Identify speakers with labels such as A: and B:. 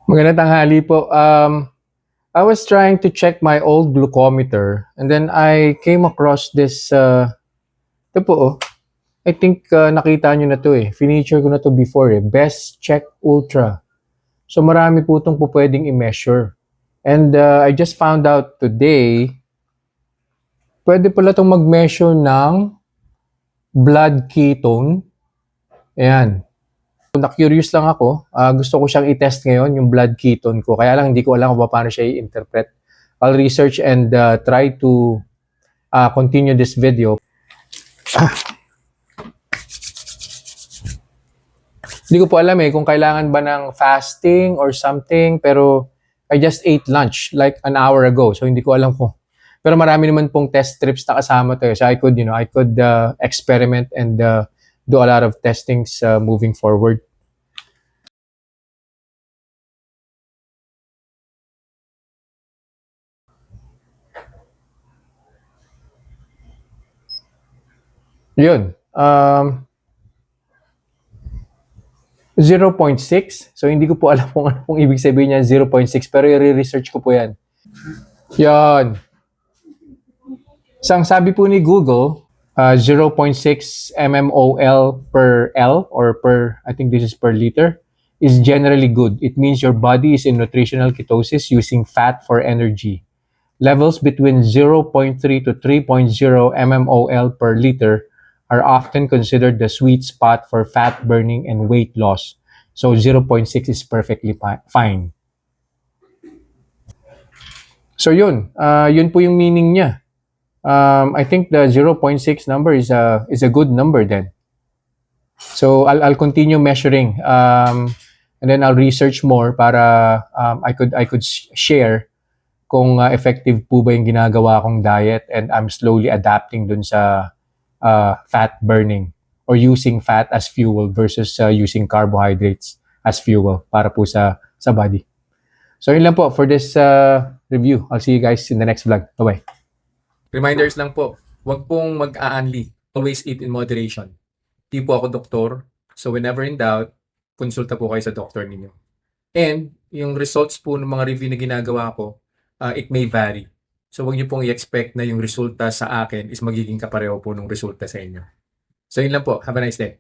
A: Magandang tanghali po. I was trying to check my old glucometer and then I came across this, ito po oh. I think nakita nyo na to eh. Finiture ko na to before eh. Best Check Ultra. So marami po itong po pwedeng i-measure. And I just found out today, pwede pala itong mag-measure ng blood ketone. Ayan. Na-curious lang ako. Gusto ko siyang i-test ngayon, yung blood ketone ko. Kaya lang hindi ko alam kung paano siya i-interpret. I'll research and try to continue this video. Hindi ko po alam eh kung kailangan ba ng fasting or something, pero I just ate lunch like an hour ago. So hindi ko alam kung. Pero marami naman pong test strips na kasama to. So I could experiment and do a lot of testings moving forward. Yun. 0.6. So, hindi ko po alam kung ano pong ibig sabihin niya 0.6. Pero i-research ko po yan. Yan. So, ang sabi po ni Google, 0.6 mmol per L or per, I think this is per liter, is generally good. It means your body is in nutritional ketosis using fat for energy. Levels between 0.3 to 3.0 mmol per liter are often considered the sweet spot for fat burning and weight loss. So 0.6 is perfectly fine. So yun po yung meaning niya. I think the 0.6 number is a good number then. So I'll continue measuring and then I'll research more para I could share kung effective po ba yung ginagawa kong diet and I'm slowly adapting dun sa fat burning or using fat as fuel versus using carbohydrates as fuel para po sa body. So yun lang po for this review. I'll see you guys in the next vlog. Bye-bye.
B: Reminders lang po, huwag pong mag-aanli. Always eat in moderation. Di po ako doktor, so whenever in doubt, konsulta po kayo sa doktor ninyo. And yung results po ng mga review na ginagawa ko, it may vary. So huwag niyo pong i-expect na yung resulta sa akin is magiging kapareho po ng resulta sa inyo. So yun lang po. Have a nice day.